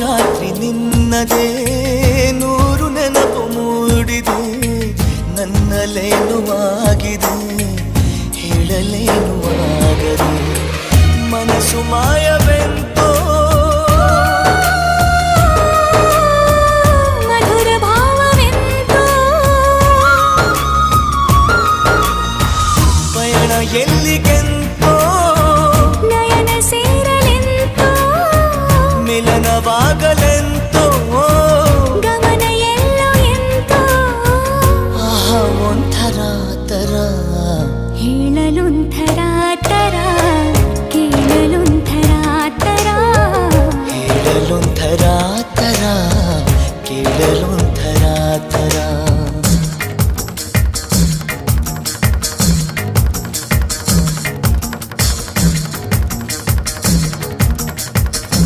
ರಾತ್ರಿ ನಿನ್ನದೇ ನೂರು ನೆನಪು ಮೂಡಿದೆ ನನ್ನಲ್ಲೇನು ಆಗಿದೆ ಹೇಳಲೇನು ಆಗದೆ ಮನಸ್ಸು ಮಾಯವೆಂತೋ ಮಧುರ ಭಾವವೆಂತೋ ಪಯಣ ಎಲ್ಲಿಗೆಂತೋ ನಯನ ಸೇರಲೆಂತೋ ಮಿಲನವಾಗಲೆಂತೋ ಗಮನ ಎಲ್ಲೋ ಎಂತೋ ಆಹಾ ಒಂಥರ ತರ ಹೇಳಲೊಂಥರ ತರ ಕೇಳಲೊಂಥರ ತರ ಹೇಳಲೊಂಥರ ತರ ಕೇಳಲು